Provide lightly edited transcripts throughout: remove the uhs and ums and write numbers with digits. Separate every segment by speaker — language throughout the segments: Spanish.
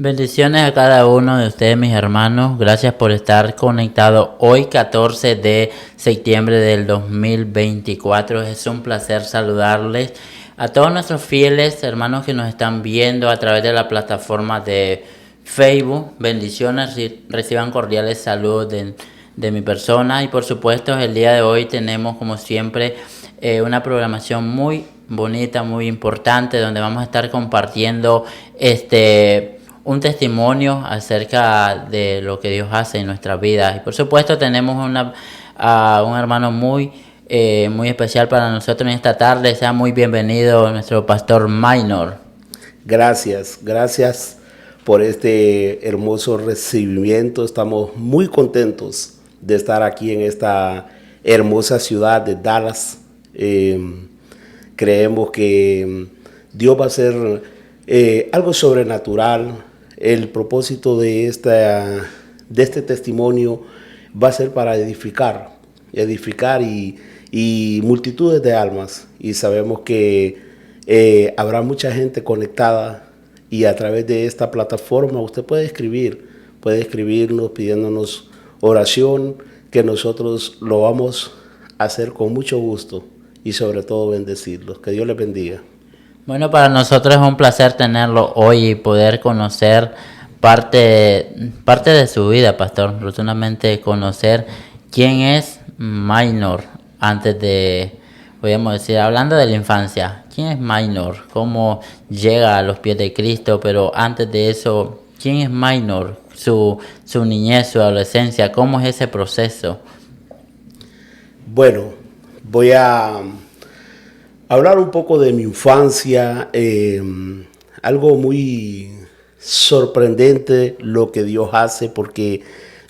Speaker 1: Bendiciones a cada uno de ustedes, mis hermanos. Gracias por estar conectados hoy, 14 de septiembre del 2024. Es un placer saludarles a todos nuestros fieles hermanos que nos están viendo a través de la plataforma de Facebook. Bendiciones, reciban cordiales saludos de mi persona. Y por supuesto, el día de hoy tenemos, como siempre, una programación muy bonita, muy importante, donde vamos a estar compartiendo un testimonio acerca de lo que Dios hace en nuestras vidas. Y por supuesto tenemos a un hermano muy especial para nosotros en esta tarde. Sea muy bienvenido nuestro pastor Minor.
Speaker 2: Gracias por este hermoso recibimiento. Estamos muy contentos de estar aquí en esta hermosa ciudad de Dallas. Creemos que Dios va a hacer algo sobrenatural. El propósito de este testimonio va a ser para edificar y multitudes de almas. Y sabemos que habrá mucha gente conectada, y a través de esta plataforma usted puede escribirnos pidiéndonos oración, que nosotros lo vamos a hacer con mucho gusto y sobre todo bendecirlos. Que Dios les bendiga.
Speaker 1: Bueno, para nosotros es un placer tenerlo hoy y poder conocer parte de su vida, pastor. Rotundamente conocer quién es Minor antes de, podríamos decir, hablando de la infancia. ¿Quién es Minor? ¿Cómo llega a los pies de Cristo? Pero antes de eso, ¿quién es Minor? Su niñez, su adolescencia, ¿cómo es ese proceso?
Speaker 2: Bueno, voy a hablar un poco de mi infancia, algo muy sorprendente lo que Dios hace, porque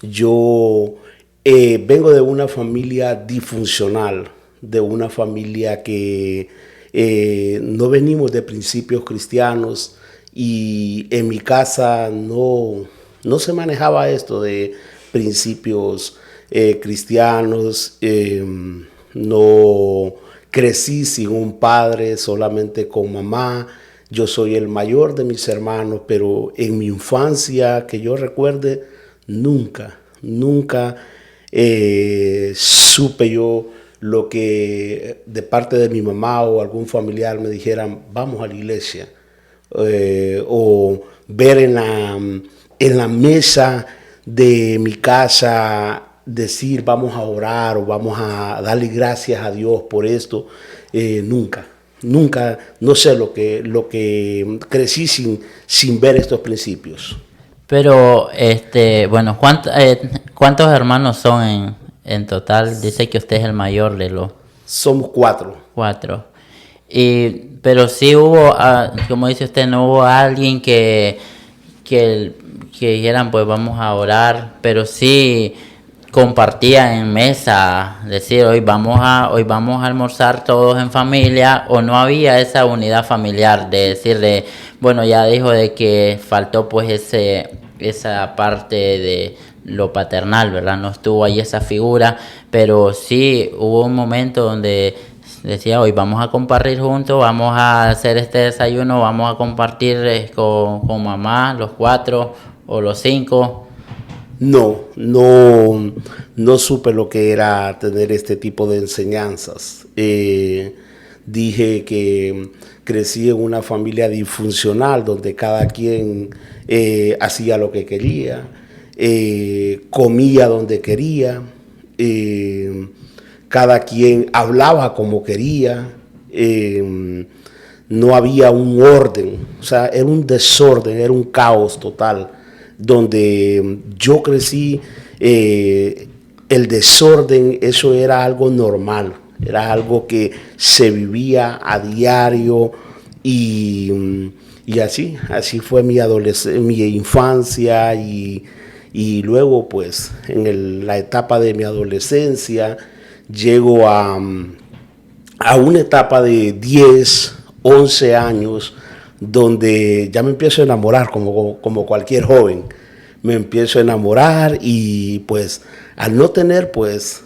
Speaker 2: yo vengo de una familia disfuncional, de una familia que no venimos de principios cristianos, y en mi casa no se manejaba esto de principios cristianos. No crecí sin un padre, solamente con mamá. Yo soy el mayor de mis hermanos, pero en mi infancia, que yo recuerde, nunca supe yo lo que de parte de mi mamá o algún familiar me dijeran, vamos a la iglesia, o ver en la mesa de mi casa decir vamos a orar o vamos a darle gracias a Dios por esto. Nunca, no sé lo que crecí sin ver estos principios.
Speaker 1: Pero, bueno, ¿cuántos hermanos son en total? Dice que usted es el mayor de los...
Speaker 2: Somos 4.
Speaker 1: 4. Pero sí hubo, como dice usted, no hubo alguien que dijeran, pues vamos a orar, pero sí compartía en mesa, decir hoy vamos a almorzar todos en familia, o no había esa unidad familiar de decirle, bueno, ya dijo de que faltó pues esa parte de lo paternal, ¿verdad? No estuvo ahí esa figura, pero sí hubo un momento donde decía, hoy vamos a compartir juntos, vamos a hacer este desayuno, vamos a compartir con mamá, los 4 o los 5.
Speaker 2: No supe lo que era tener este tipo de enseñanzas. Dije que crecí en una familia disfuncional donde cada quien hacía lo que quería, comía donde quería, cada quien hablaba como quería. No había un orden, o sea, era un desorden, era un caos total. Donde yo crecí, el desorden, eso era algo normal, era algo que se vivía a diario, y así fue mi infancia, y luego pues en la etapa de mi adolescencia llego a una etapa de 10, 11 años, donde ya me empiezo a enamorar como cualquier joven. Me empiezo a enamorar, y pues al no tener pues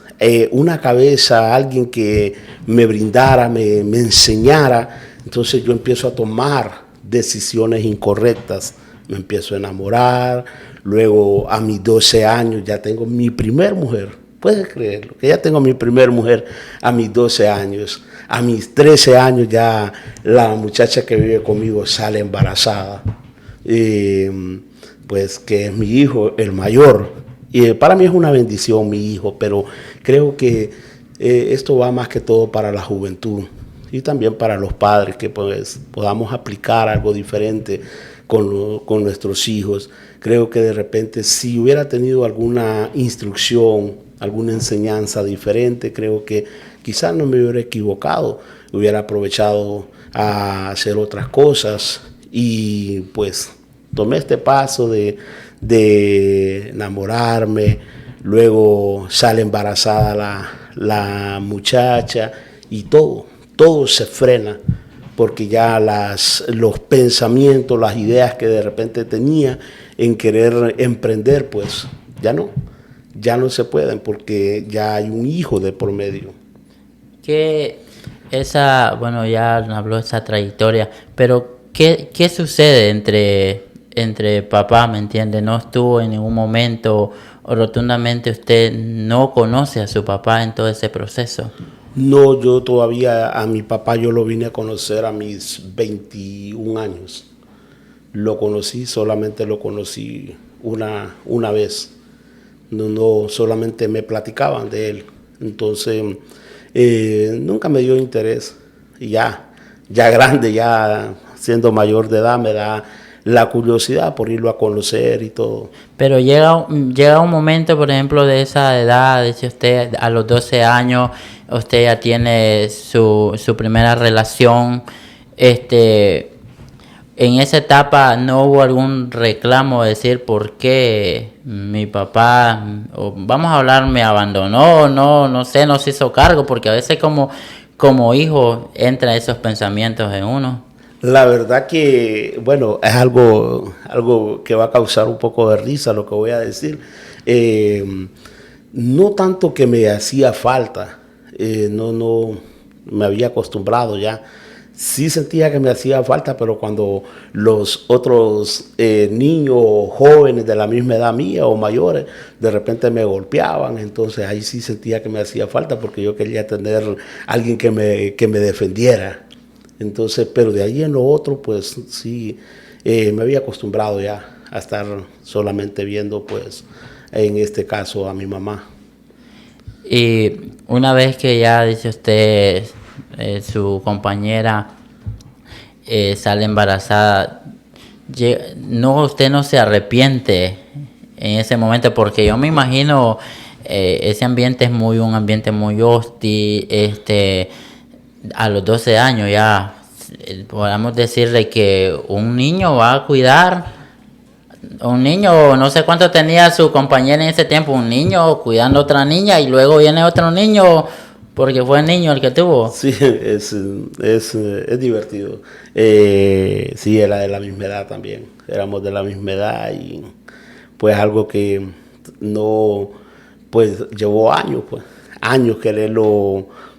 Speaker 2: una cabeza, alguien que me brindara, me enseñara, entonces yo empiezo a tomar decisiones incorrectas me empiezo a enamorar, luego a mis 12 años ya tengo mi primer mujer. Puedes creerlo, que ya tengo mi primer mujer a mis 12 años. A mis 13 años ya la muchacha que vive conmigo sale embarazada. Pues que es mi hijo, el mayor. Y para mí es una bendición mi hijo, pero creo que esto va más que todo para la juventud y también para los padres, que pues podamos aplicar algo diferente con nuestros hijos. Creo que de repente si hubiera tenido alguna instrucción, alguna enseñanza diferente, creo que quizás no me hubiera equivocado, hubiera aprovechado a hacer otras cosas y pues tomé este paso de enamorarme, luego sale embarazada la muchacha y todo se frena porque ya los pensamientos, las ideas que de repente tenía en querer emprender, pues ya no se pueden porque ya hay un hijo de por medio.
Speaker 1: Bueno, ya habló de esa trayectoria, pero ¿qué sucede entre papá, me entiende? ¿No estuvo en ningún momento o rotundamente usted no conoce a su papá en todo ese proceso?
Speaker 2: No, yo todavía a mi papá yo lo vine a conocer a mis 21 años. Solamente lo conocí una vez. No solamente me platicaban de él. Entonces, nunca me dio interés. Y ya grande, ya siendo mayor de edad, me da la curiosidad por irlo a conocer y todo.
Speaker 1: Pero llega un momento, por ejemplo, de esa edad, dice usted, a los 12 años, usted ya tiene su primera relación. En esa etapa no hubo algún reclamo de decir por qué mi papá, vamos a hablar, me abandonó, no sé, no se hizo cargo, porque a veces como hijo entran esos pensamientos en uno.
Speaker 2: La verdad que, bueno, es algo que va a causar un poco de risa lo que voy a decir. No tanto que me hacía falta, no me había acostumbrado ya. Sí sentía que me hacía falta, pero cuando los otros niños jóvenes de la misma edad mía o mayores de repente me golpeaban, entonces ahí sí sentía que me hacía falta porque yo quería tener alguien que me defendiera. Entonces, pero de ahí en lo otro, pues sí, me había acostumbrado ya a estar solamente viendo, pues, en este caso a mi mamá.
Speaker 1: Y una vez que ya dice usted, su compañera sale embarazada, usted no se arrepiente en ese momento, porque yo me imagino ese ambiente es un ambiente muy hostil, a los 12 años ya podemos decirle que un niño va a cuidar, un niño, no sé cuánto tenía su compañera en ese tiempo, un niño cuidando a otra niña y luego viene otro niño porque fue el niño el que tuvo.
Speaker 2: Sí, es divertido. Sí, era de la misma edad también, éramos de la misma edad y pues algo que no, pues llevó años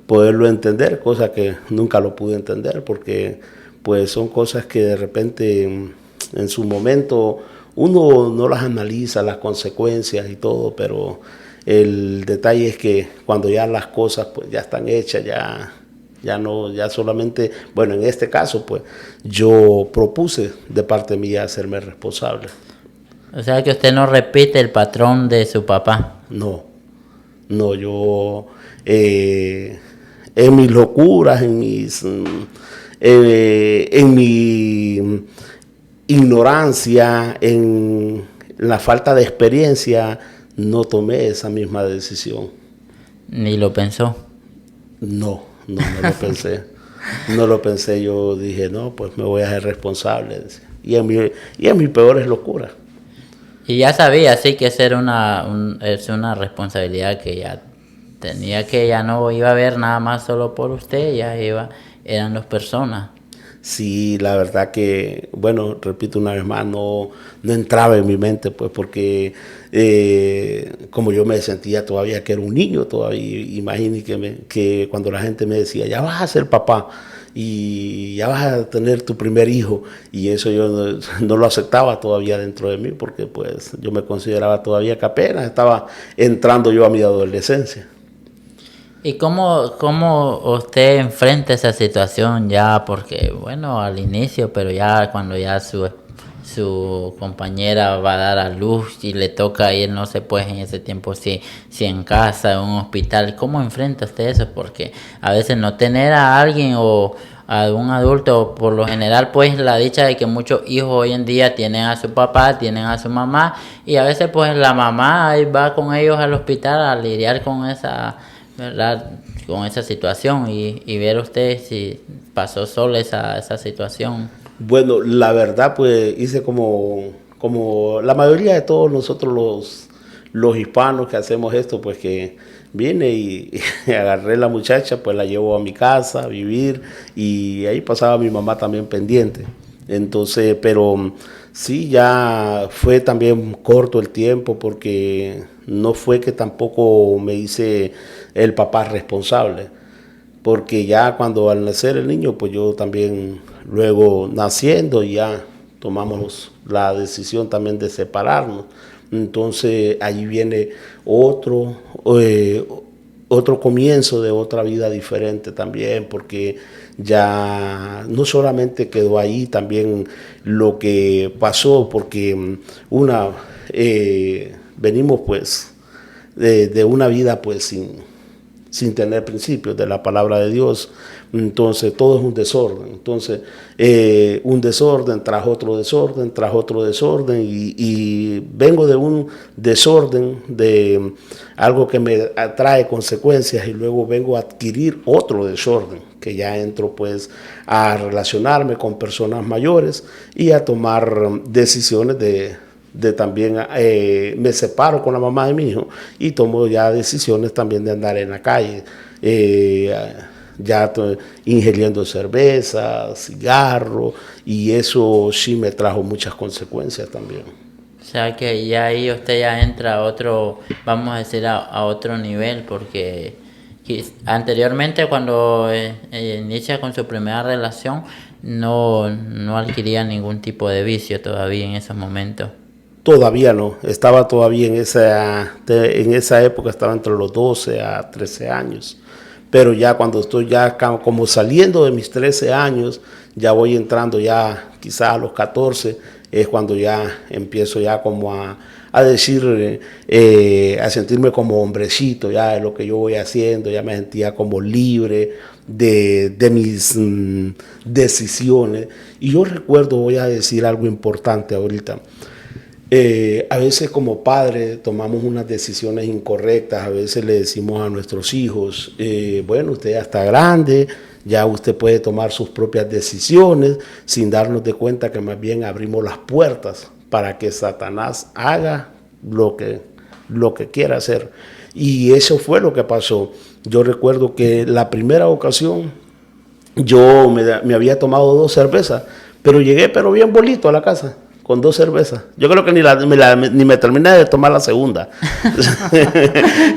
Speaker 2: poderlo entender, cosa que nunca lo pude entender porque pues son cosas que de repente en su momento uno no las analiza, las consecuencias y todo, pero el detalle es que cuando ya las cosas pues ya están hechas, ya solamente, bueno, en este caso pues yo propuse de parte mía hacerme responsable.
Speaker 1: O sea que usted no repite el patrón de su papá.
Speaker 2: No, yo en mis locuras, en mi ignorancia, en la falta de experiencia, no tomé esa misma decisión.
Speaker 1: ¿Ni lo pensó?
Speaker 2: No lo pensé. No lo pensé, yo dije, no, pues me voy a hacer responsable. Y en mis peores locuras.
Speaker 1: Y ya sabía, sí, que esa era es una responsabilidad que ya tenía, que ya no iba a ver nada más solo por usted, eran dos personas.
Speaker 2: Sí, la verdad que, bueno, repito una vez más, no entraba en mi mente, pues, porque como yo me sentía todavía que era un niño todavía, imagínate que cuando la gente me decía, ya vas a ser papá, y ya vas a tener tu primer hijo. Y eso yo no lo aceptaba todavía dentro de mí, porque pues yo me consideraba todavía que apenas estaba entrando yo a mi adolescencia.
Speaker 1: ¿Y cómo usted enfrenta esa situación ya? Porque, bueno, al inicio, pero ya cuando ya su compañera va a dar a luz y le toca ir, no sé, pues en ese tiempo, si en casa, en un hospital, ¿cómo enfrenta usted eso? Porque a veces no tener a alguien o a un adulto, por lo general, pues la dicha de que muchos hijos hoy en día tienen a su papá, tienen a su mamá, y a veces pues la mamá ahí va con ellos al hospital a lidiar con esa, ¿verdad?, con esa situación, y ver usted si pasó sola esa situación.
Speaker 2: Bueno, la verdad, pues hice como la mayoría de todos nosotros los hispanos que hacemos esto, pues que vine y agarré la muchacha, pues la llevo a mi casa a vivir, y ahí pasaba mi mamá también pendiente. Entonces, pero sí, ya fue también corto el tiempo, porque no fue que tampoco me hice el papá responsable, porque ya cuando al nacer el niño, pues yo también luego naciendo ya tomamos la decisión también de separarnos. Entonces allí viene otro, otro comienzo de otra vida diferente también, porque ya no solamente quedó ahí también lo que pasó, porque venimos pues de una vida pues sin tener principios de la palabra de Dios. Entonces todo es un desorden. Entonces un desorden tras otro desorden, tras otro desorden, y vengo de un desorden, de algo que me trae consecuencias, y luego vengo a adquirir otro desorden, que ya entro pues a relacionarme con personas mayores y a tomar decisiones de también me separo con la mamá de mi hijo y tomo ya decisiones también de andar en la calle, ya ingiriendo cerveza, cigarro, y eso sí me trajo muchas consecuencias también.
Speaker 1: O sea que ya ahí usted ya entra a otro, vamos a decir, a otro nivel, porque anteriormente cuando inicia con su primera relación no adquiría ningún tipo de vicio todavía en esos momentos.
Speaker 2: Todavía no, estaba todavía en esa época, estaba entre los 12 a 13 años. Pero ya cuando estoy ya como saliendo de mis 13 años, ya voy entrando ya quizás a los 14, es cuando ya empiezo ya como a decir, a sentirme como hombrecito ya de lo que yo voy haciendo, ya me sentía como libre de mis decisiones. Y yo recuerdo, voy a decir algo importante ahorita. A veces como padres tomamos unas decisiones incorrectas, a veces le decimos a nuestros hijos, bueno, usted ya está grande, ya usted puede tomar sus propias decisiones, sin darnos de cuenta que más bien abrimos las puertas para que Satanás haga lo que quiera hacer. Y eso fue lo que pasó. Yo recuerdo que la primera ocasión yo me había tomado 2 cervezas, pero llegué pero bien bolito a la casa con 2 cervezas. Yo creo que ni me terminé de tomar la segunda.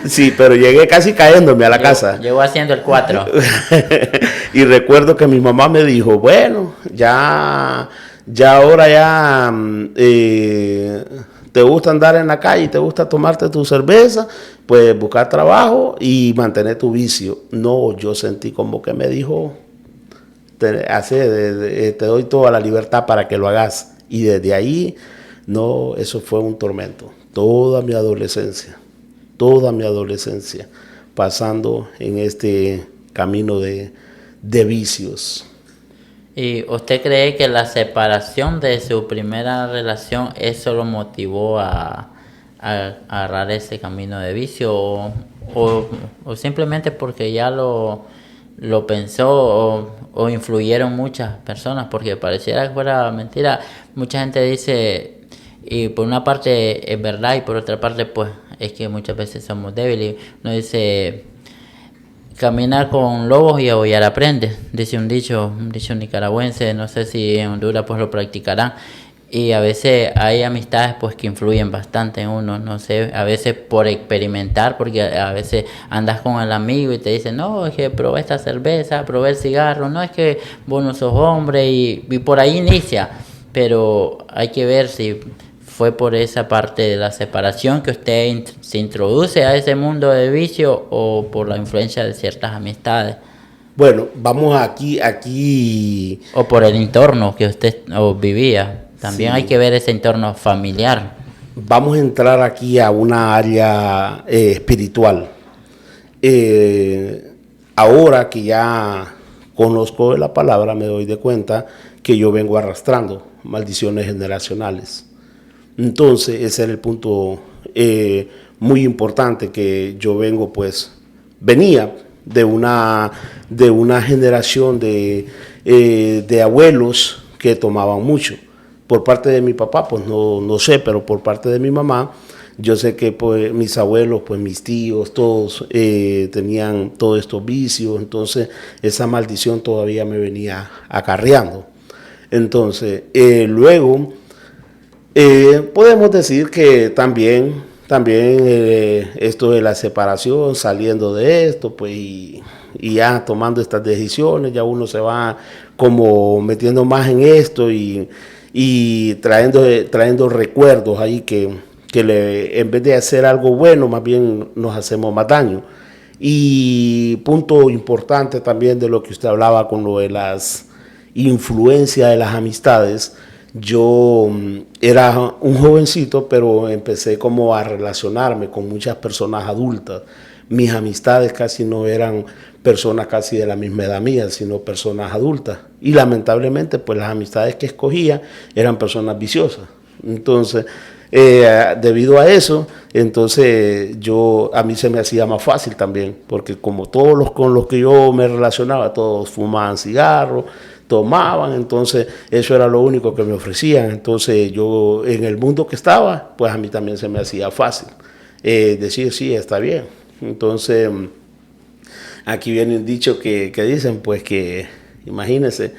Speaker 2: Sí, pero llegué casi cayéndome a la casa.
Speaker 1: Llegó haciendo el 4.
Speaker 2: Y recuerdo que mi mamá me dijo, bueno, ya ahora ya te gusta andar en la calle, te gusta tomarte tu cerveza, pues buscar trabajo y mantener tu vicio. No, yo sentí como que me dijo, te doy toda la libertad para que lo hagas. Y desde ahí, no, eso fue un tormento. Toda mi adolescencia, pasando en este camino de vicios.
Speaker 1: ¿Y usted cree que la separación de su primera relación eso lo motivó a agarrar ese camino de vicio o simplemente porque ya lo pensó o influyeron muchas personas? Porque pareciera que fuera mentira. Mucha gente dice, y por una parte es verdad y por otra parte pues es que muchas veces somos débiles. Uno dice, camina con lobos y aullar aprendes, dice un dicho nicaragüense, no sé si en Honduras pues lo practicarán. Y a veces hay amistades pues que influyen bastante en uno, no sé, a veces por experimentar, porque a veces andas con el amigo y te dicen, no, es que probé esta cerveza, probé el cigarro, no, es que vos no sos hombre y por ahí inicia, pero hay que ver si fue por esa parte de la separación que usted se introduce a ese mundo de vicio o por la influencia de ciertas amistades.
Speaker 2: Bueno, vamos aquí.
Speaker 1: O por el entorno que usted vivía. También hay
Speaker 2: Sí,
Speaker 1: que ver ese entorno familiar.
Speaker 2: vamos a entrar aquí a una área espiritual. Ahora que ya conozco la palabra, me doy de cuenta que yo vengo arrastrando maldiciones generacionales. Entonces, ese era el punto muy importante que yo venía de una generación de abuelos que tomaban mucho. Por parte de mi papá, pues no sé, pero por parte de mi mamá, yo sé que pues, mis abuelos, pues mis tíos, todos tenían todos estos vicios, entonces esa maldición todavía me venía acarreando. Entonces, luego podemos decir que también esto de la separación, saliendo de esto, pues y ya tomando estas decisiones, ya uno se va como metiendo más en esto y trayendo recuerdos ahí que en vez de hacer algo bueno, más bien nos hacemos más daño. Y punto importante también de lo que usted hablaba con lo de las influencias de las amistades. Yo era un jovencito, pero empecé como a relacionarme con muchas personas adultas. Mis amistades casi no eran personas casi de la misma edad mía, sino personas adultas. Y lamentablemente, pues las amistades que escogía eran personas viciosas. Entonces, debido a eso, entonces a mí se me hacía más fácil también, porque como todos los con los que yo me relacionaba, todos fumaban cigarros, tomaban, entonces eso era lo único que me ofrecían. Entonces yo en el mundo que estaba, pues a mí también se me hacía fácil decir sí, está bien. Entonces aquí viene un dicho que dicen, pues que imagínense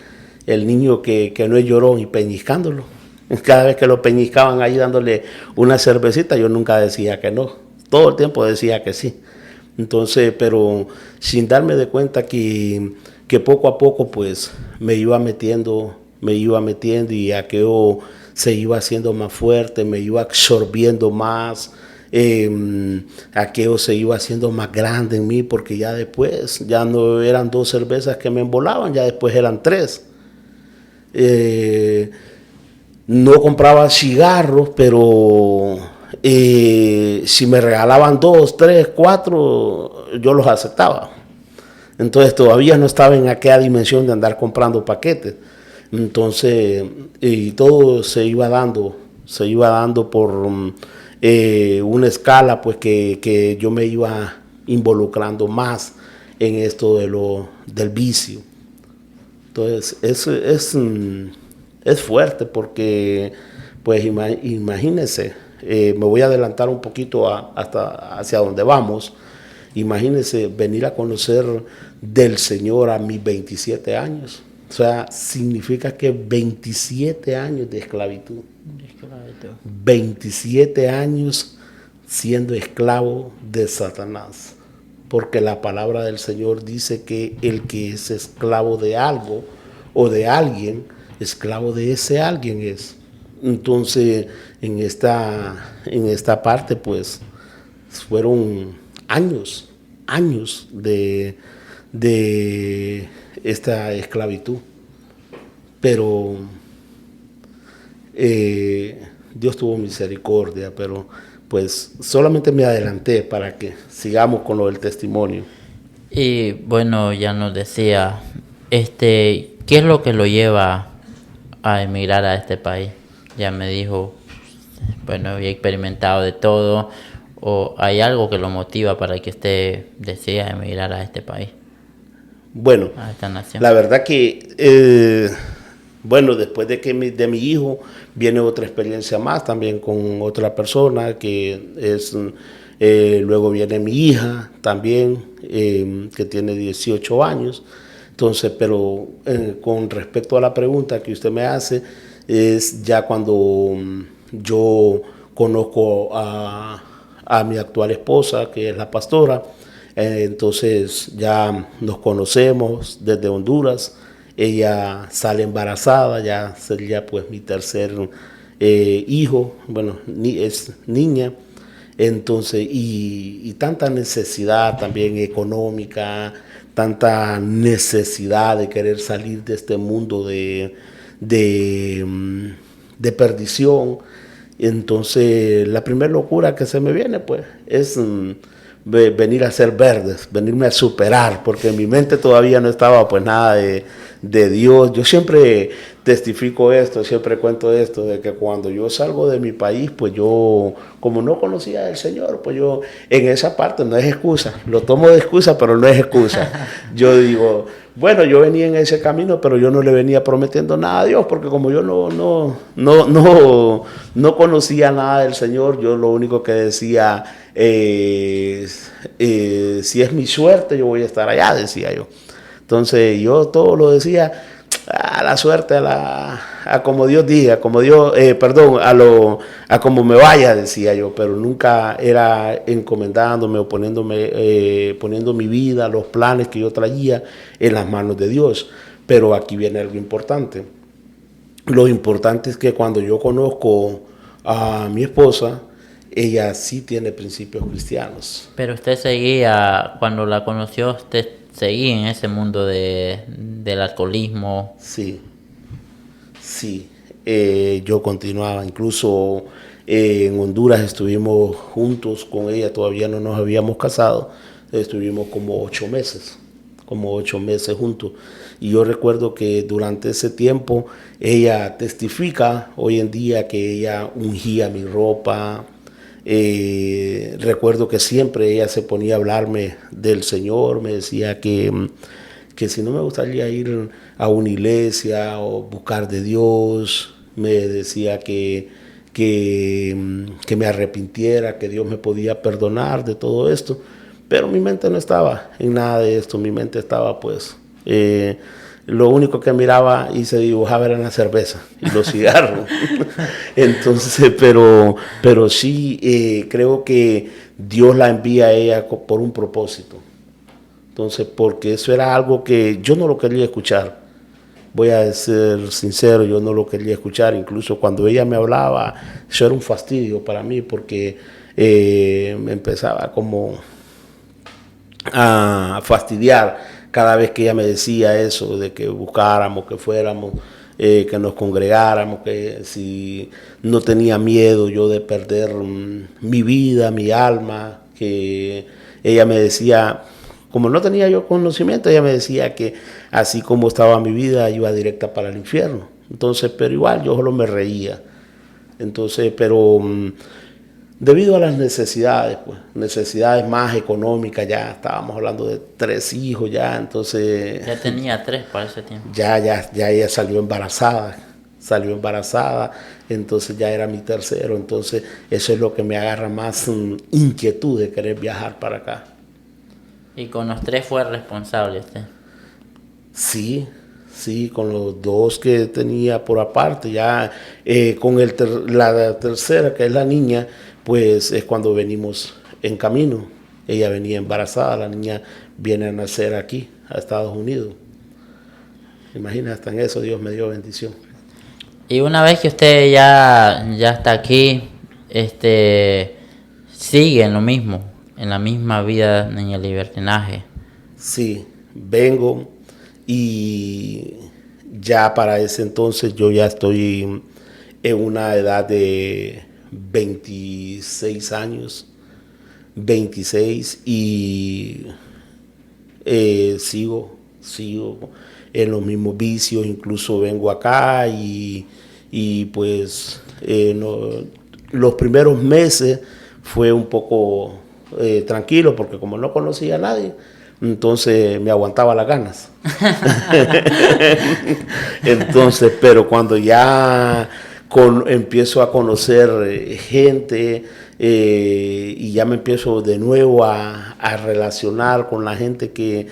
Speaker 2: el niño que no es llorón y peñiscándolo. Cada vez que lo peñiscaban ahí dándole una cervecita, yo nunca decía que no. Todo el tiempo decía que sí. Entonces, pero sin darme de cuenta que poco a poco pues me iba metiendo y aquello se iba haciendo más fuerte, me iba absorbiendo más, aquello se iba haciendo más grande en mí porque ya después, ya no eran 2 cervezas que me embolaban, ya después eran 3. No compraba cigarros, pero si me regalaban 2, 3, 4, yo los aceptaba. Entonces todavía no estaba en aquella dimensión de andar comprando paquetes. Entonces, y todo se iba dando por una escala, pues que yo me iba involucrando más en esto del vicio. Entonces, es fuerte porque, pues imagínense, me voy a adelantar un poquito hasta hacia donde vamos. Imagínense venir a conocer del Señor a mis 27 años. O sea, significa que 27 años de esclavitud. 27 años siendo esclavo de Satanás. Porque la palabra del Señor dice que el que es esclavo de algo o de alguien, esclavo de ese alguien es. Entonces, en esta parte, pues, fueron años de esta esclavitud. Pero Dios tuvo misericordia, pero pues solamente me adelanté para que sigamos con lo del testimonio.
Speaker 1: Y bueno, ya nos decía, ¿qué es lo que lo lleva a emigrar a este país? Ya me dijo, bueno, había experimentado de todo, o hay algo que lo motiva para que usted decida emigrar a este país,
Speaker 2: Bueno,
Speaker 1: a esta nación.
Speaker 2: la verdad que, bueno, después de mi hijo viene otra experiencia más también con otra persona que es, luego viene mi hija también, que tiene 18 años. Entonces, pero con respecto a la pregunta que usted me hace, es ya cuando yo conozco a mi actual esposa, que es la pastora. Entonces ya nos conocemos desde Honduras. Ella sale embarazada, ya sería pues mi tercer hijo, bueno, es niña. Entonces, y tanta necesidad también económica, tanta necesidad de querer salir de este mundo de perdición. Entonces, la primera locura que se me viene, pues, es venir a ser verdes, venirme a superar, porque en mi mente todavía no estaba, pues, nada de Dios. Yo siempre testifico esto, siempre cuento esto, de que cuando yo salgo de mi país, pues yo, como no conocía al Señor, pues yo, en esa parte no es excusa, lo tomo de excusa, pero no es excusa. Yo digo, bueno, yo venía en ese camino, pero yo no le venía prometiendo nada a Dios, porque como yo no conocía nada del Señor, yo lo único que decía, si es mi suerte, yo voy a estar allá, decía yo. Entonces yo todo lo decía a la suerte, a como Dios diga, como Dios, perdón, a como me vaya, decía yo, pero nunca era encomendándome o poniendo mi vida, los planes que yo traía en las manos de Dios. Pero aquí viene algo importante. Lo importante es que cuando yo conozco a mi esposa, ella sí tiene principios cristianos.
Speaker 1: Pero usted seguía, cuando la conoció, usted seguía en ese mundo del alcoholismo.
Speaker 2: Sí, sí. Yo continuaba, incluso en Honduras estuvimos juntos con ella, todavía no nos habíamos casado, estuvimos como 8 meses juntos. Y yo recuerdo que durante ese tiempo ella testifica hoy en día que ella ungía mi ropa. Recuerdo que siempre ella se ponía a hablarme del Señor, me decía que si no me gustaría ir a una iglesia o buscar de Dios, me decía que me arrepintiera, que Dios me podía perdonar de todo esto, pero mi mente no estaba en nada de esto, mi mente estaba pues, lo único que miraba y se dibujaba era la cerveza y los cigarros. Entonces, pero sí creo que Dios la envía a ella por un propósito. Entonces, porque eso era algo que yo no lo quería escuchar. Voy a ser sincero, yo no lo quería escuchar. Incluso cuando ella me hablaba, eso era un fastidio para mí porque me empezaba como a fastidiar cada vez que ella me decía eso, de que buscáramos, que fuéramos, que nos congregáramos, que si no tenía miedo yo de perder mi vida, mi alma, que ella me decía, como no tenía yo conocimiento, ella me decía que así como estaba mi vida, iba directa para el infierno. Entonces, pero igual yo solo me reía. Entonces, pero debido a las necesidades, pues, necesidades más económicas, ya estábamos hablando de 3 hijos ya, entonces...
Speaker 1: Ya tenía 3 para ese tiempo.
Speaker 2: Ya ella salió embarazada, entonces ya era mi tercero, entonces eso es lo que me agarra más inquietud de querer viajar para acá.
Speaker 1: ¿Y con los 3 fue responsable usted?
Speaker 2: Sí, con los 2 que tenía por aparte, ya con la tercera, que es la niña, pues es cuando venimos en camino. Ella venía embarazada, la niña viene a nacer aquí, a Estados Unidos. Imagina, hasta en eso Dios me dio bendición.
Speaker 1: Y una vez que usted ya está aquí, sigue en lo mismo, en la misma vida, en el libertinaje.
Speaker 2: Sí, vengo y ya para ese entonces yo ya estoy en una edad de 26 años, 26 y sigo en los mismos vicios, incluso vengo acá y pues los primeros meses fue un poco tranquilo porque como no conocía a nadie, entonces me aguantaba las ganas. Entonces, pero cuando ya empiezo a conocer gente y ya me empiezo de nuevo a relacionar con la gente que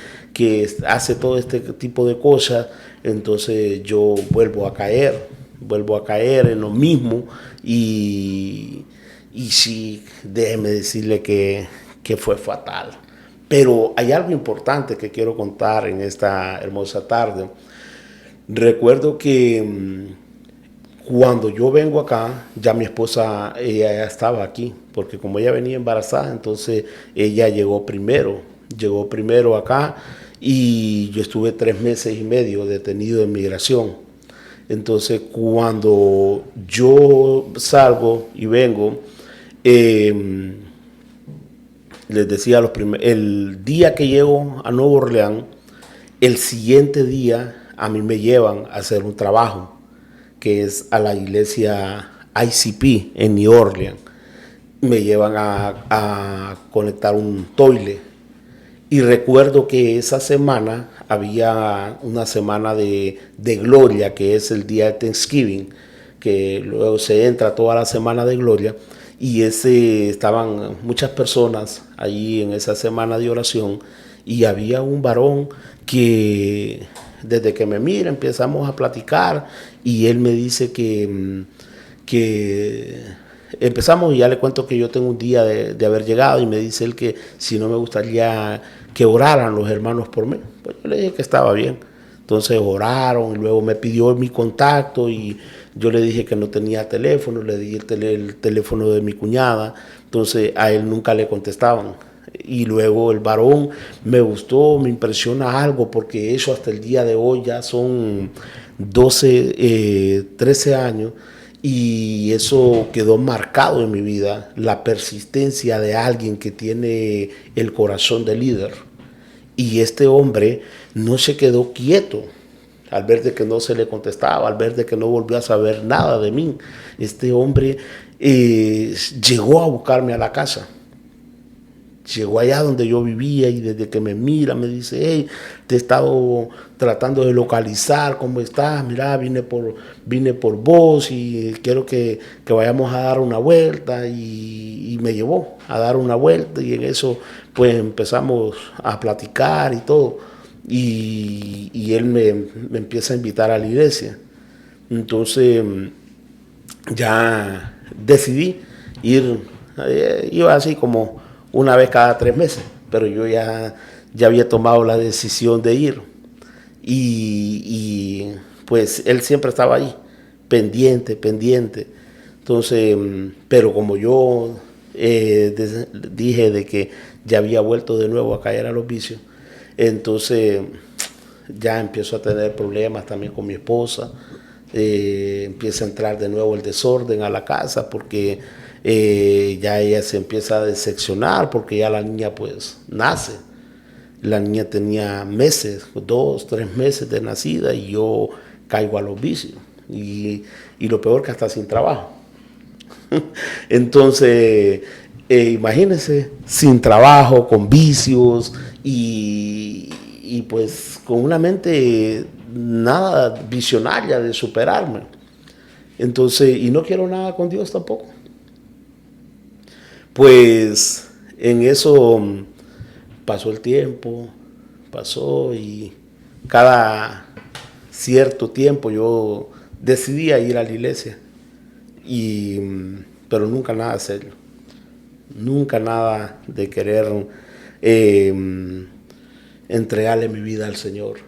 Speaker 2: hace todo este tipo de cosas, entonces yo vuelvo a caer vuelvo a caer en lo mismo y sí, déjeme decirle que fue fatal. Pero hay algo importante que quiero contar en esta hermosa tarde. Recuerdo que cuando yo vengo acá, ya mi esposa, ella ya estaba aquí, porque como ella venía embarazada, entonces ella llegó primero acá y yo estuve 3 meses y medio detenido en migración. Entonces cuando yo salgo y vengo, les decía, el día que llego a Nueva Orleans, el siguiente día a mí me llevan a hacer un trabajo que es a la iglesia ICP en New Orleans. Me llevan a conectar un toile. Y recuerdo que esa semana había una semana de gloria, que es el día de Thanksgiving, que luego se entra toda la semana de gloria. Y estaban muchas personas allí en esa semana de oración. Y había un varón que desde que me mira empezamos a platicar y él me dice que empezamos y ya le cuento que yo tengo un día de haber llegado y me dice él que si no me gustaría que oraran los hermanos por mí. Pues yo le dije que estaba bien. Entonces oraron y luego me pidió mi contacto y yo le dije que no tenía teléfono, le di el teléfono de mi cuñada, entonces a él nunca le contestaban. Y luego el varón me gustó, me impresiona algo, porque eso hasta el día de hoy ya son 12, 13 años y eso quedó marcado en mi vida, la persistencia de alguien que tiene el corazón de líder. Y este hombre no se quedó quieto al ver de que no se le contestaba, al ver de que no volvió a saber nada de mí. Este hombre llegó a buscarme a la casa. Llegó allá donde yo vivía y desde que me mira me dice, hey, te he estado tratando de localizar, ¿cómo estás? Mira, vine por vos y quiero que vayamos a dar una vuelta y me llevó a dar una vuelta y en eso pues empezamos a platicar y todo y él me empieza a invitar a la iglesia. Entonces ya decidí ir, iba así como una vez cada 3 meses, pero yo ya había tomado la decisión de ir y pues él siempre estaba ahí, pendiente. Entonces, pero como yo dije de que ya había vuelto de nuevo a caer a los vicios, entonces ya empiezo a tener problemas también con mi esposa, empieza a entrar de nuevo el desorden a la casa porque ya ella se empieza a decepcionar porque ya la niña pues nace. La niña tenía meses, 2, 3 meses de nacida y yo caigo a los vicios. Y lo peor que hasta sin trabajo. Entonces, imagínense, sin trabajo, con vicios y pues con una mente nada visionaria de superarme. Entonces, y no quiero nada con Dios tampoco. Pues en eso pasó el tiempo, pasó y cada cierto tiempo yo decidía ir a la iglesia, pero nunca nada serio, nunca nada de querer entregarle mi vida al Señor.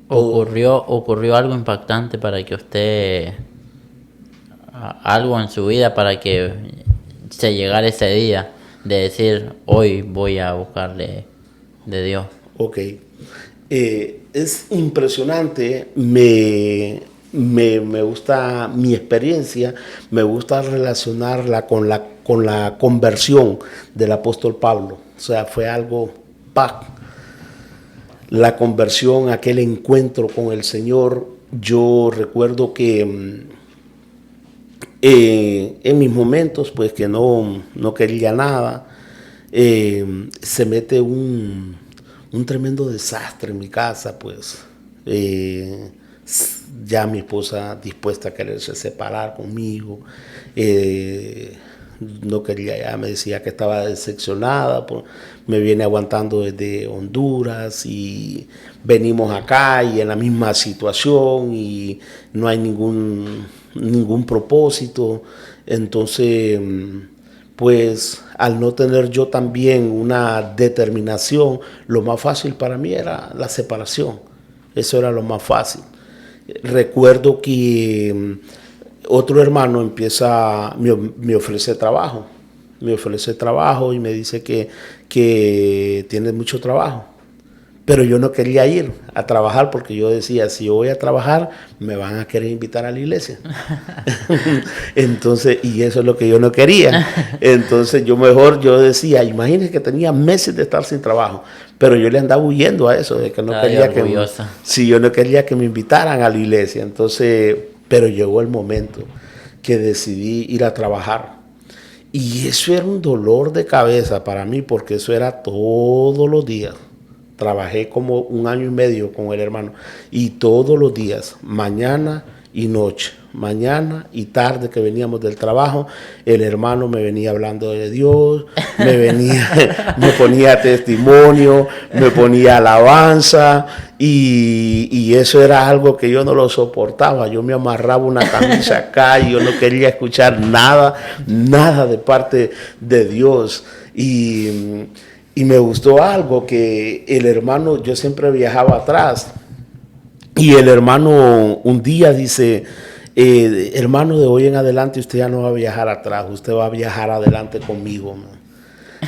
Speaker 1: ¿Ocurrió algo impactante para que usted, algo en su vida para que se llegara ese día de decir, hoy voy a buscarle de Dios?
Speaker 2: Ok. Es impresionante, me gusta mi experiencia, me gusta relacionarla con la conversión del apóstol Pablo. O sea, fue algo la conversión, aquel encuentro con el Señor. Yo recuerdo que en mis momentos, pues que no quería nada, se mete un tremendo desastre en mi casa, pues ya mi esposa dispuesta a quererse separar conmigo, no quería ya, me decía que estaba decepcionada, me viene aguantando desde Honduras y venimos acá y en la misma situación y no hay ningún propósito. Entonces, pues al no tener yo también una determinación, lo más fácil para mí era la separación. Eso era lo más fácil. Recuerdo que otro hermano me ofrece trabajo. Me ofrece trabajo y me dice que tiene mucho trabajo. Pero yo no quería ir a trabajar porque yo decía, si yo voy a trabajar, me van a querer invitar a la iglesia. Entonces, y eso es lo que yo no quería. Entonces, yo decía, imagínense que tenía meses de estar sin trabajo, pero yo le andaba huyendo a eso, de que no quería yo no quería que me invitaran a la iglesia. Entonces, pero llegó el momento que decidí ir a trabajar. Y eso era un dolor de cabeza para mí, porque eso era todos los días. Trabajé como 1 año y medio con el hermano y todos los días, mañana y noche, mañana y tarde que veníamos del trabajo, el hermano me venía hablando de Dios, me ponía testimonio, me ponía alabanza y eso era algo que yo no lo soportaba. Yo me amarraba una camisa acá y yo no quería escuchar nada de parte de Dios. Y me gustó algo que el hermano, yo siempre viajaba atrás, y el hermano un día dice, hermano, de hoy en adelante usted ya no va a viajar atrás, usted va a viajar adelante conmigo, man.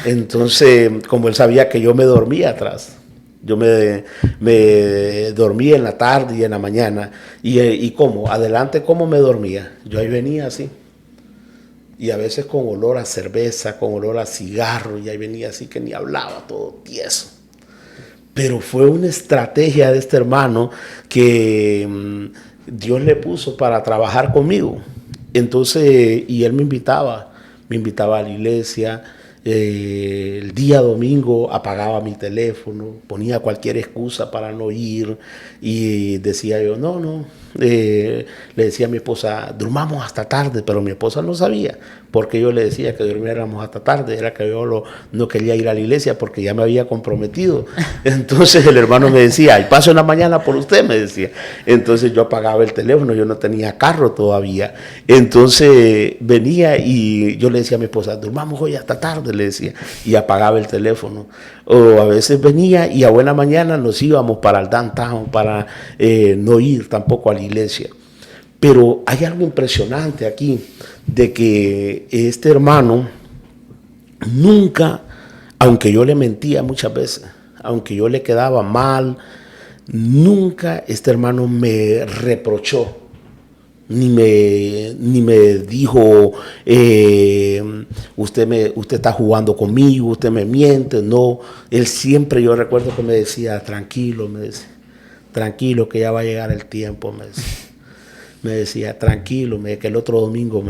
Speaker 2: Entonces, como él sabía que yo me dormía atrás, yo me dormía en la tarde y en la mañana, y ¿cómo? Adelante, ¿cómo me dormía? Yo ahí venía así. Y a veces con olor a cerveza, con olor a cigarro, y ahí venía así que ni hablaba, todo tieso. Pero fue una estrategia de este hermano que Dios le puso para trabajar conmigo. Entonces, y él me invitaba a la iglesia. El día domingo apagaba mi teléfono, ponía cualquier excusa para no ir y decía yo, no. Le decía a mi esposa, durmamos hasta tarde, pero mi esposa no sabía porque yo le decía que durmiéramos hasta tarde. Era que yo no quería ir a la iglesia porque ya me había comprometido. Entonces el hermano me decía, y paso en la mañana por usted, me decía. Entonces yo apagaba el teléfono, yo no tenía carro todavía. Entonces venía y yo le decía a mi esposa, durmamos hoy hasta tarde, le decía, y apagaba el teléfono. O a veces venía y a buena mañana nos íbamos para el downtown para no ir tampoco a la iglesia. Pero hay algo impresionante aquí, de que este hermano nunca, aunque yo le mentía muchas veces, aunque yo le quedaba mal, nunca este hermano me reprochó, ni me dijo, usted está jugando conmigo, usted me miente. No, él siempre, yo recuerdo que me decía, tranquilo, tranquilo que ya va a llegar el tiempo, me decía, tranquilo, que el otro domingo,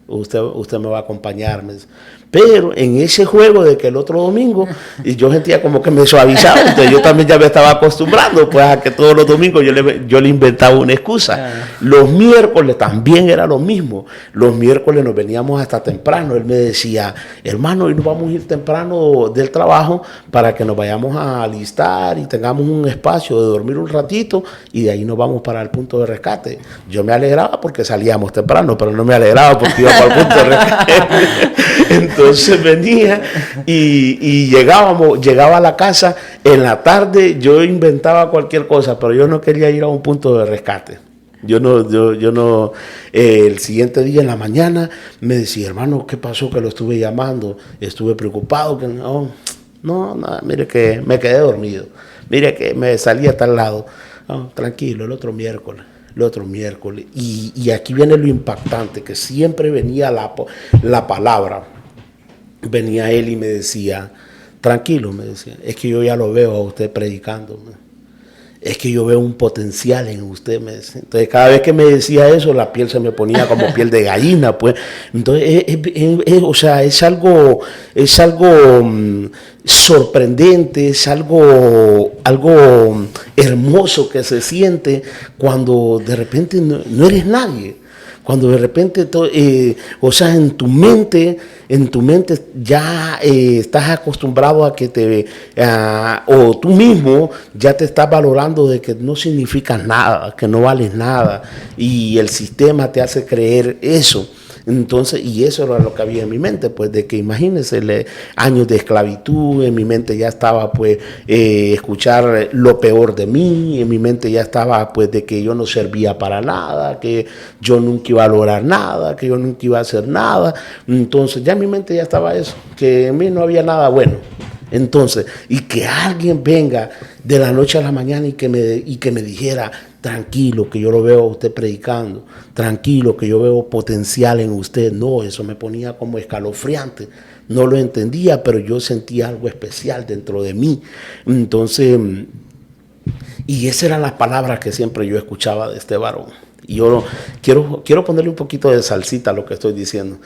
Speaker 2: usted me va a acompañar, me dice. Pero en ese juego de que el otro domingo, y yo sentía como que me suavizaba, entonces yo también ya me estaba acostumbrando pues a que todos los domingos yo le inventaba una excusa. Los miércoles también era lo mismo. Los miércoles nos veníamos hasta temprano. Él me decía, hermano, hoy nos vamos a ir temprano del trabajo para que nos vayamos a alistar y tengamos un espacio de dormir un ratito y de ahí nos vamos para el punto de rescate. Yo me alegraba porque salíamos temprano, pero no me alegraba porque iba para el punto de rescate. Entonces venía y llegaba a la casa en la tarde. Yo inventaba cualquier cosa, pero yo no quería ir a un punto de rescate. Yo no, el siguiente día en la mañana me decía, hermano, ¿qué pasó? Que lo estuve llamando, estuve preocupado, que no, nada, mire que me quedé dormido, mire que me salí a tal lado. Tranquilo, el otro miércoles. Y aquí viene lo impactante, que siempre venía la palabra. Venía él y me decía, tranquilo, me decía, es que yo ya lo veo a usted predicando, es que yo veo un potencial en usted, me decía. Entonces cada vez que me decía eso, la piel se me ponía como piel de gallina, pues. Entonces, o sea, es algo sorprendente, es algo hermoso que se siente cuando de repente no eres nadie. Cuando de repente, o sea, en tu mente ya estás acostumbrado a que o tú mismo ya te estás valorando de que no significas nada, que no vales nada, y el sistema te hace creer eso. Entonces, y eso era lo que había en mi mente, pues, de que imagínense, años de esclavitud, en mi mente ya estaba, pues, escuchar lo peor de mí, en mi mente ya estaba, pues, de que yo no servía para nada, que yo nunca iba a lograr nada, que yo nunca iba a hacer nada. Entonces, ya en mi mente ya estaba eso, que en mí no había nada bueno. Entonces, y que alguien venga de la noche a la mañana y que me dijera, tranquilo, que yo lo veo a usted predicando, tranquilo, que yo veo potencial en usted. No, eso me ponía como escalofriante. No lo entendía, pero yo sentía algo especial dentro de mí. Entonces, y esas eran las palabras que siempre yo escuchaba de este varón. Y yo quiero ponerle un poquito de salsita a lo que estoy diciendo.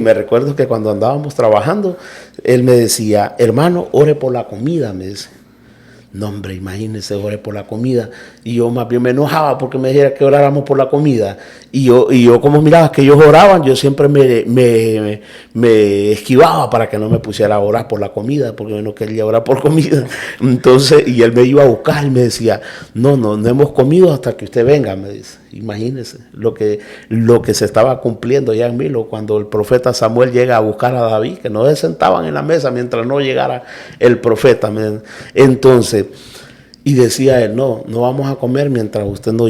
Speaker 2: Me recuerdo que cuando andábamos trabajando, él me decía, hermano, ore por la comida, me dice. No, hombre, imagínese, ore por la comida. Y yo más bien me enojaba porque me dijera que oráramos por la comida. Y yo como miraba que ellos oraban, yo siempre me esquivaba para que no me pusiera a orar por la comida, porque yo no quería orar por comida. Entonces, y él me iba a buscar y me decía, no hemos comido hasta que usted venga, me dice. Imagínese lo que se estaba cumpliendo ya en Milo, cuando el profeta Samuel llega a buscar a David, que no se sentaban en la mesa mientras no llegara el profeta. Entonces, y decía él, no vamos a comer mientras usted no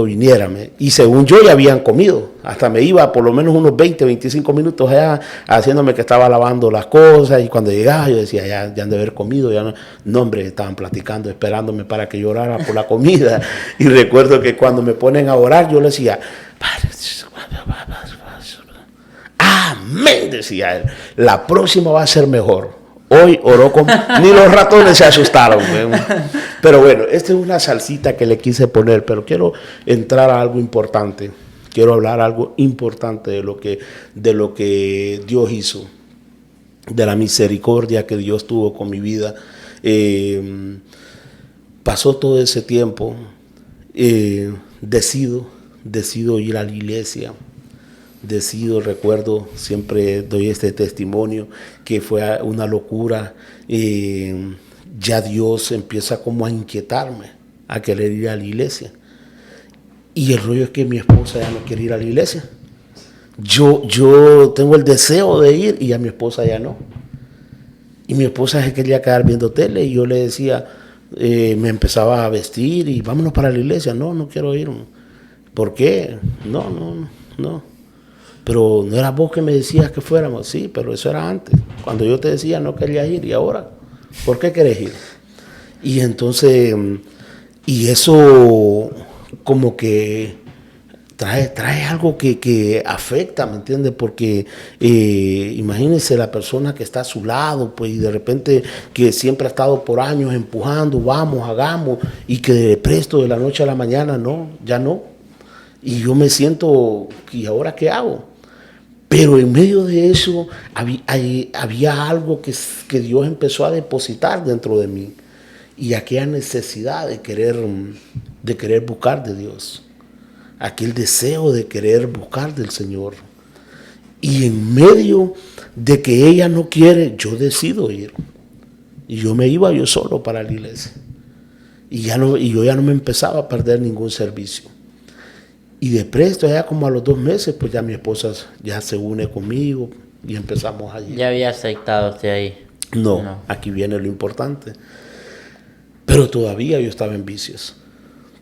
Speaker 2: viniera. Y según yo ya habían comido, hasta me iba por lo menos unos 20, 25 minutos allá haciéndome que estaba lavando las cosas, y cuando llegaba yo decía, ya han de haber comido, ya no, hombre, estaban platicando, esperándome para que yo orara por la comida. Y recuerdo que cuando me ponen a orar, yo le decía, amén, decía él, la próxima va a ser mejor. Hoy oró ni los ratones se asustaron. Pero bueno, esta es una salsita que le quise poner, pero quiero entrar a algo importante. Quiero hablar algo importante de lo que Dios hizo, de la misericordia que Dios tuvo con mi vida. Pasó todo ese tiempo, decido ir a la iglesia. Recuerdo, siempre doy este testimonio, que fue una locura. Ya Dios empieza como a inquietarme, a querer ir a la iglesia. Y el rollo es que mi esposa ya no quiere ir a la iglesia. Yo tengo el deseo de ir y a mi esposa ya no. Y mi esposa se quería quedar viendo tele y yo le decía, me empezaba a vestir y vámonos para la iglesia. No quiero ir. ¿Por qué? No. Pero no era vos que me decías que fuéramos. Sí, pero eso era antes. Cuando yo te decía no querías ir, y ahora, ¿por qué querés ir? Y entonces, y eso como que trae algo que afecta, ¿me entiendes? Porque imagínense la persona que está a su lado, pues, y de repente que siempre ha estado por años empujando, vamos, hagamos, y que de presto de la noche a la mañana, ya no. Y yo me siento, ¿y ahora qué hago? Pero en medio de eso había algo que Dios empezó a depositar dentro de mí. Y aquella necesidad de querer buscar de Dios. Aquel deseo de querer buscar del Señor. Y en medio de que ella no quiere, yo decido ir. Y yo me iba yo solo para la iglesia. Y yo ya no me empezaba a perder ningún servicio. Y de presto, ya como a los 2 meses, pues ya mi esposa ya se une conmigo y empezamos allí.
Speaker 1: ¿Ya había aceptado usted ahí?
Speaker 2: No, aquí viene lo importante. Pero todavía yo estaba en vicios.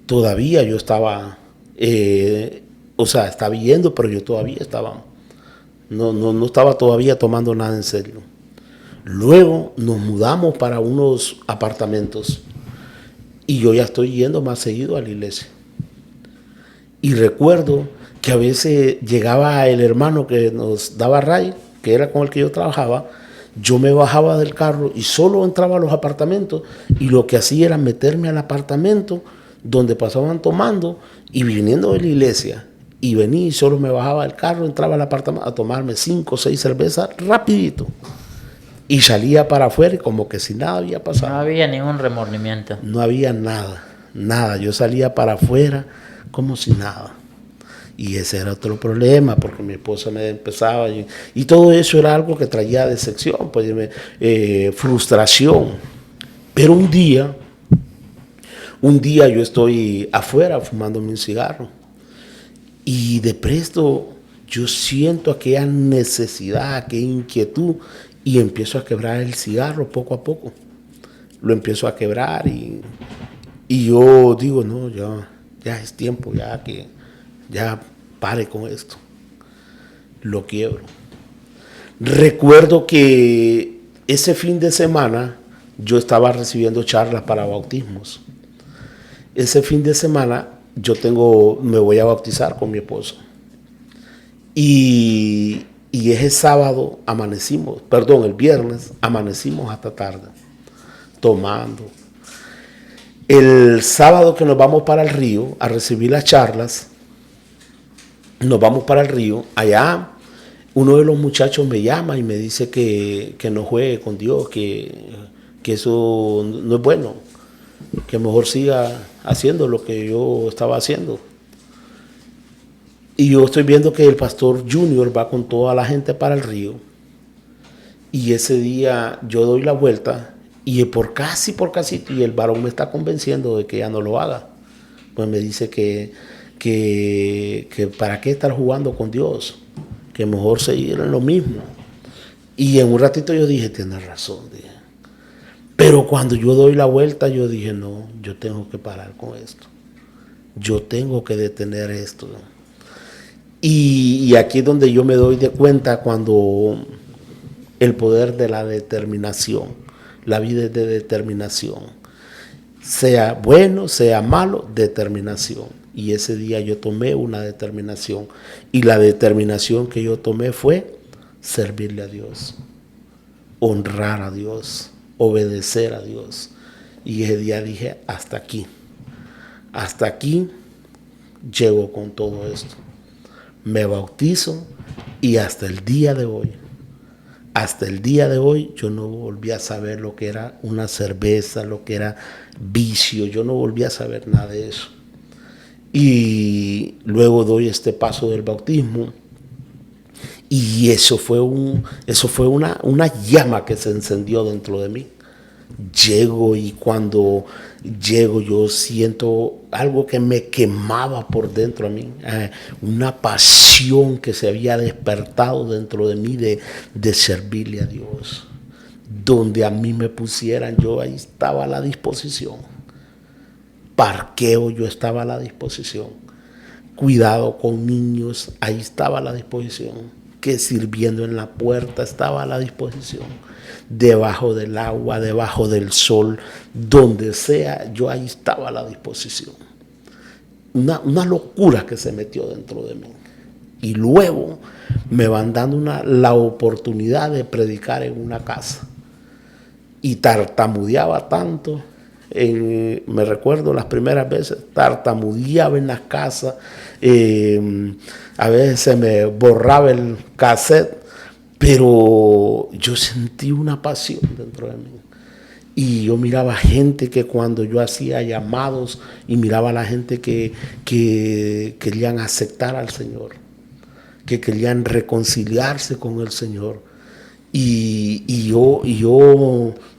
Speaker 2: Todavía yo estaba, estaba yendo, pero yo todavía estaba, no estaba todavía tomando nada en serio. Luego nos mudamos para unos apartamentos y yo ya estoy yendo más seguido a la iglesia. Y recuerdo que a veces llegaba el hermano que nos daba ray, que era con el que yo trabajaba. Yo me bajaba del carro y solo entraba a los apartamentos, y lo que hacía era meterme al apartamento donde pasaban tomando, y viniendo de la iglesia, y venía y solo me bajaba del carro, entraba al apartamento a tomarme 5 o 6 cervezas rapidito, y salía para afuera y como que si nada había pasado.
Speaker 1: No había ningún remordimiento.
Speaker 2: No había nada. Yo salía para afuera como si nada. Y ese era otro problema, porque mi esposa me empezaba, y todo eso era algo que traía decepción, pues, frustración. Pero un día yo estoy afuera fumándome un cigarro, y de presto yo siento aquella necesidad, aquella inquietud, y empiezo a quebrar el cigarro poco a poco. Lo empiezo a quebrar, y yo digo, no, ya es tiempo, ya pare con esto. Lo quiebro. Recuerdo que ese fin de semana yo estaba recibiendo charlas para bautismos. Ese fin de semana me voy a bautizar con mi esposo. Y ese sábado el viernes amanecimos hasta tarde, tomando. El sábado que nos vamos para el río a recibir las charlas, nos vamos para el río, allá uno de los muchachos me llama y me dice que no juegue con Dios, que eso no es bueno, que mejor siga haciendo lo que yo estaba haciendo. Y yo estoy viendo que el pastor Junior va con toda la gente para el río, y ese día yo doy la vuelta, y por casi, y el varón me está convenciendo de que ya no lo haga. Pues me dice que para qué estar jugando con Dios, que mejor seguir en lo mismo. Y en un ratito yo dije, tienes razón, dije. Pero cuando yo doy la vuelta, yo dije, no, yo tengo que parar con esto. Yo tengo que detener esto, ¿no? Y aquí es donde yo me doy de cuenta cuando el poder de la determinación. La vida es de determinación. Sea bueno, sea malo, determinación. Y ese día yo tomé una determinación. Y la determinación que yo tomé fue servirle a Dios, honrar a Dios, obedecer a Dios. Y ese día dije, hasta aquí llego con todo esto. Me bautizo, y hasta el día de hoy yo no volví a saber lo que era una cerveza, lo que era vicio. Yo no volví a saber nada de eso. Y luego doy este paso del bautismo, y eso fue una llama que se encendió dentro de mí. Llego, y cuando llego yo siento algo que me quemaba por dentro a mí, una pasión que se había despertado dentro de mí de servirle a Dios. Donde a mí me pusieran, yo ahí estaba a la disposición. Parqueo, yo estaba a la disposición. Cuidado con niños, ahí estaba a la disposición. Que sirviendo en la puerta, estaba a la disposición. Debajo del agua, debajo del sol, donde sea, yo ahí estaba a la disposición. Una locura que se metió dentro de mí. Y luego me van dando la oportunidad de predicar en una casa. Y tartamudeaba tanto. Me recuerdo las primeras veces, tartamudeaba en las casas. A veces se me borraba el cassette, pero yo sentí una pasión dentro de mí. Y yo miraba gente que cuando yo hacía llamados, y miraba a la gente que querían aceptar al Señor, que querían reconciliarse con el Señor. Y yo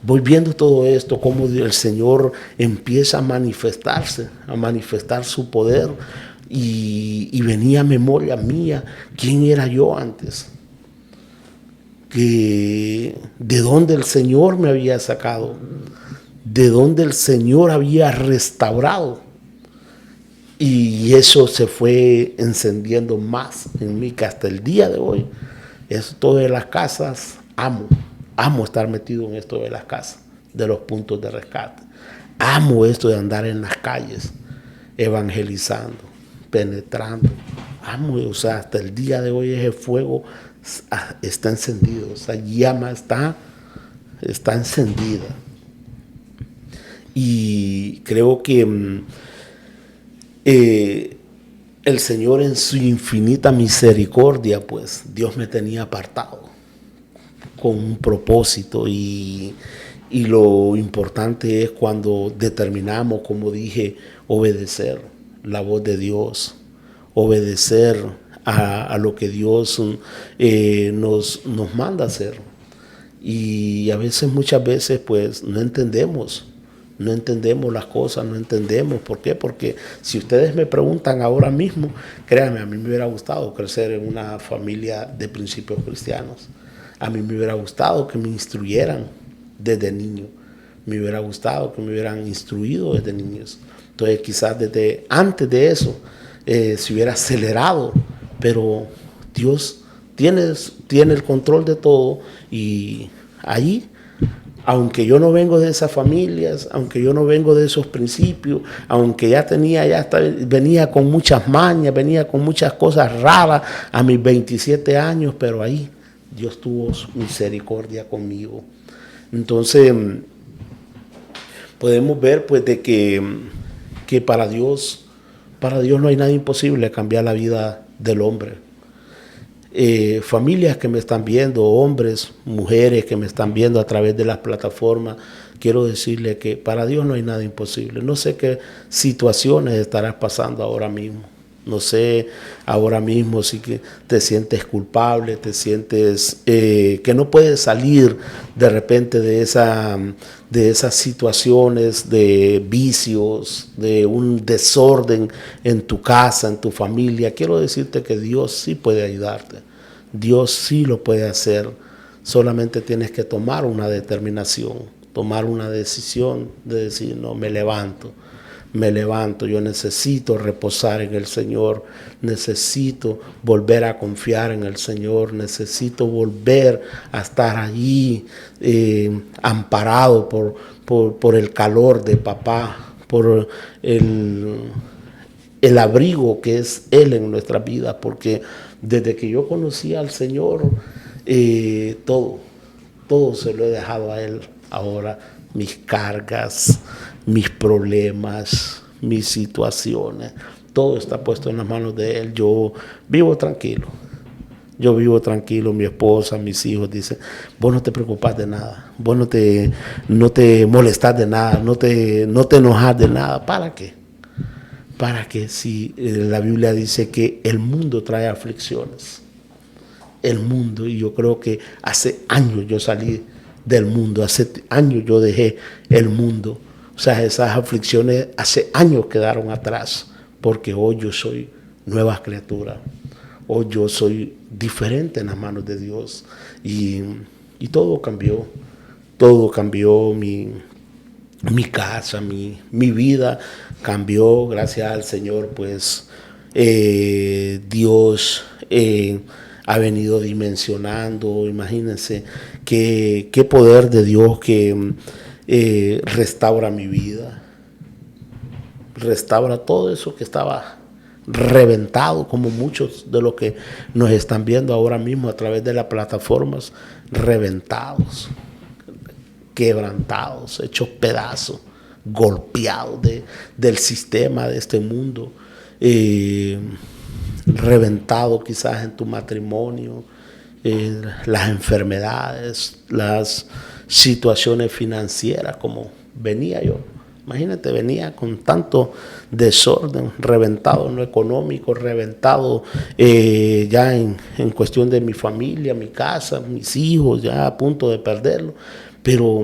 Speaker 2: voy viendo todo esto, cómo el Señor empieza a manifestarse, a manifestar su poder. Y venía a memoria mía quién era yo antes, de dónde el Señor me había sacado, de dónde el Señor había restaurado. Y eso se fue encendiendo más en mí, que hasta el día de hoy, esto de las casas, amo estar metido en esto de las casas, de los puntos de rescate. Amo esto de andar en las calles, evangelizando, penetrando. Amo, o sea, hasta el día de hoy ese fuego está encendido, esa llama está encendida. Y creo que el Señor, en su infinita misericordia, pues Dios me tenía apartado con un propósito, y lo importante es cuando determinamos, como dije, obedecer la voz de Dios, obedecer a lo que Dios nos manda hacer. Y a veces, muchas veces, pues no entendemos las cosas, no entendemos. ¿Por qué? Porque si ustedes me preguntan ahora mismo, créanme, a mí me hubiera gustado crecer en una familia de principios cristianos. A mí me hubiera gustado que me instruyeran desde niño. Me hubiera gustado que me hubieran instruido desde niños. Entonces quizás desde antes de eso se hubiera acelerado, pero Dios tiene el control de todo, y ahí, aunque yo no vengo de esas familias, aunque yo no vengo de esos principios, aunque venía con muchas mañas, venía con muchas cosas raras a mis 27 años, pero ahí Dios tuvo misericordia conmigo. Entonces podemos ver pues de que para Dios no hay nada imposible cambiar la vida del hombre. Familias que me están viendo, hombres, mujeres que me están viendo a través de las plataformas, quiero decirles que para Dios no hay nada imposible. No sé qué situaciones estarás pasando ahora mismo. No sé ahora mismo si que te sientes culpable, te sientes que no puedes salir de repente de esas situaciones de vicios, de un desorden en tu casa, en tu familia. Quiero decirte que Dios sí puede ayudarte. Dios sí lo puede hacer. Solamente tienes que tomar una determinación, tomar una decisión de decir, no, me levanto, yo necesito reposar en el Señor, necesito volver a confiar en el Señor, necesito volver a estar allí amparado por el calor de papá, por el abrigo que es Él en nuestra vida, porque desde que yo conocí al Señor, todo se lo he dejado a Él. Ahora mis cargas, mis problemas, mis situaciones, todo está puesto en las manos de Él. Yo vivo tranquilo, mi esposa, mis hijos dicen, vos no te preocupás de nada, vos no te molestás de nada, no te enojas de nada. ¿Para qué? Para que si la Biblia dice que el mundo trae aflicciones, el mundo, y yo creo que hace años yo salí del mundo, hace años yo dejé el mundo, o sea, esas aflicciones hace años quedaron atrás, porque hoy yo soy nueva criatura, hoy yo soy diferente en las manos de Dios, y todo cambió, mi casa, mi vida cambió, gracias al Señor. Pues Dios ha venido dimensionando, imagínense qué poder de Dios que restaura mi vida, restaura todo eso que estaba reventado, como muchos de los que nos están viendo ahora mismo a través de las plataformas, reventados, quebrantados, hechos pedazos, golpeados del sistema de este mundo, reventado quizás en tu matrimonio, las enfermedades, las situaciones financieras, como venía yo. Imagínate, venía con tanto desorden, reventado en lo económico, reventado ya en cuestión de mi familia, mi casa, mis hijos, ya a punto de perderlo. Pero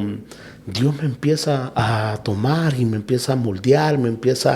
Speaker 2: Dios me empieza a tomar y me empieza a moldear, me empieza